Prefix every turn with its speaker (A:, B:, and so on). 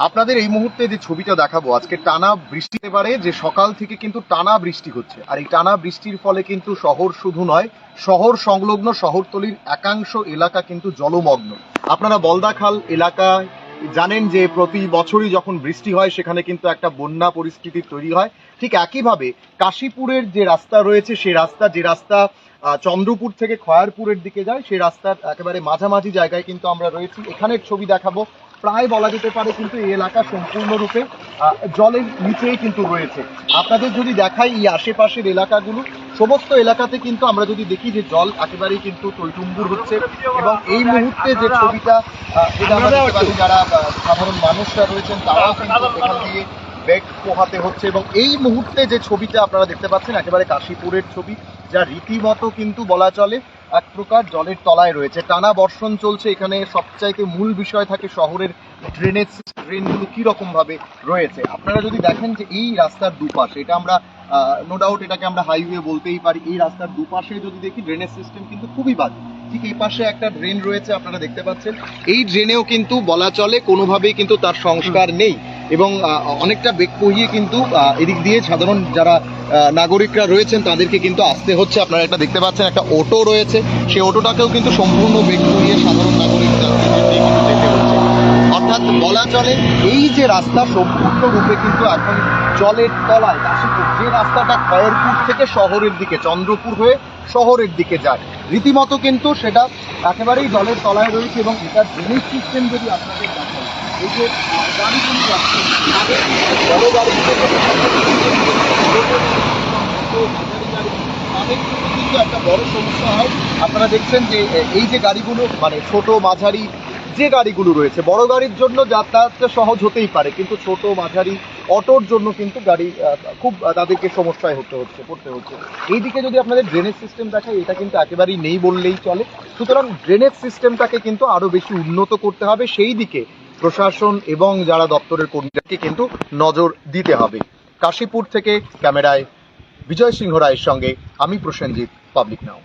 A: আপনাদের এই মুহূর্তে যে ছবিটা দেখাবো, আজকে টানা বৃষ্টি হতে পারে, যে সকাল থেকে কিন্তু টানা বৃষ্টি হচ্ছে। আর এই টানা বৃষ্টির ফলে কিন্তু শহর শুধু নয়, শহর সংলগ্ন শহরতলির একাংশ এলাকা কিন্তু জলমগ্ন। আপনারা বলদাখাল এলাকায় জানেন যে প্রতি বছরই যখন বৃষ্টি হয় সেখানে কিন্তু একটা বন্যা পরিস্থিতি তৈরি হয়। ঠিক একইভাবে কাশীপুরের যে রাস্তা রয়েছে, সেই রাস্তা চন্দ্রপুর থেকে খয়ারপুরের দিকে যায়, সেই রাস্তার একেবারে মাঝামাঝি জায়গায় কিন্তু আমরা রয়েছি। এখানের ছবি দেখাবো। প্রায় বলা যেতে পারে কিন্তু এই এলাকা সম্পূর্ণরূপে জলের নিচেই কিন্তু রয়েছে। আপনাদের যদি দেখাই এই আশেপাশের এলাকাগুলো, সমস্ত এলাকাতে কিন্তু আমরা যদি দেখি যে জল একেবারেই কিন্তু টইটুম্বুর হচ্ছে। এবং এই মুহূর্তে যে ছবিটা যেটা আমরা দেখতে পাচ্ছি, যারা সাধারণ মানুষরা রয়েছেন তারাও কিন্তু এখান দিয়ে বেগ পোহাতে হচ্ছে। এবং এই মুহূর্তে যে ছবিটা আপনারা দেখতে পাচ্ছেন একেবারে কাশীপুরের ছবি, যা রীতিমতো কিন্তু বলা চলে এক প্রকার জলের তলায় রয়েছে। টানা বর্ষণ চলছে। এখানে সবচাইতে মূল বিষয় থাকে শহরের ড্রেনগুলো কিরকম ভাবে রয়েছে। আপনারা যদি দেখেন যে এই রাস্তার দুপাশে, এটা আমরা নো ডাউট এটাকে আমরা হাইওয়ে বলতেই পারি, এই রাস্তার দুপাশে যদি দেখি ড্রেনেজ সিস্টেম কিন্তু খুবই বাজে। ঠিক এই পাশে একটা ড্রেন রয়েছে, আপনারা দেখতে পাচ্ছেন। এই ড্রেনেও কিন্তু বলা চলে কোনোভাবেই কিন্তু তার সংস্কার নেই। এবং অনেকটা বেগ পহিয়ে কিন্তু এদিক দিয়ে সাধারণ যারা নাগরিকরা রয়েছেন তাদেরকে কিন্তু আসতে হচ্ছে। আপনারা একটা দেখতে পাচ্ছেন একটা অটো রয়েছে, সেই অটোটাকেও কিন্তু সম্পূর্ণ বেগ পহিয়ে সাধারণ নাগরিক যাত্রীদেরকে কিন্তু যেতে হচ্ছে। অর্থাৎ বলা চলে এই যে রাস্তা সম্পূর্ণরূপে কিন্তু এখন জলের তলায়। কাশীপুর যে রাস্তাটা খয়েরপুর থেকে শহরের দিকে, চন্দ্রপুর হয়ে শহরের দিকে যায়, রীতিমতো কিন্তু সেটা একেবারেই জলের তলায় রয়েছে। এবং এটার ড্রেনেজ সিস্টেম যদি আপনাদের দেখায়, এই যে গাড়িগুলো যাচ্ছে, বড় গাড়িগুলো তাদের কিন্তু একটা বড় সমস্যা হয়। আপনারা দেখছেন যে এই যে গাড়িগুলো মানে ছোট মাঝারি যে গাড়িগুলো রয়েছে, বড় গাড়ির জন্য যাতায়াতটা সহজ হতেই পারে, কিন্তু ছোট মাঝারি অটোর জন্য কিন্তু গাড়ি খুব তাদেরকে সমস্যায় পড়তে হচ্ছে। এইদিকে যদি আপনাদের ড্রেনেজ সিস্টেম দেখায়, এটা কিন্তু একেবারেই নেই বললেই চলে। সুতরাং ড্রেনেজ সিস্টেমটাকে কিন্তু আরো বেশি উন্নত করতে হবে, সেই দিকে প্রশাসন এবং যারা দপ্তরের কর্মীদেরকে কিন্তু নজর দিতে হবে। কাশীপুর থেকে ক্যামেরায় বিজয় সিংহ রায়ের সঙ্গে আমি প্রসেনজিৎ, পাবলিক নাও।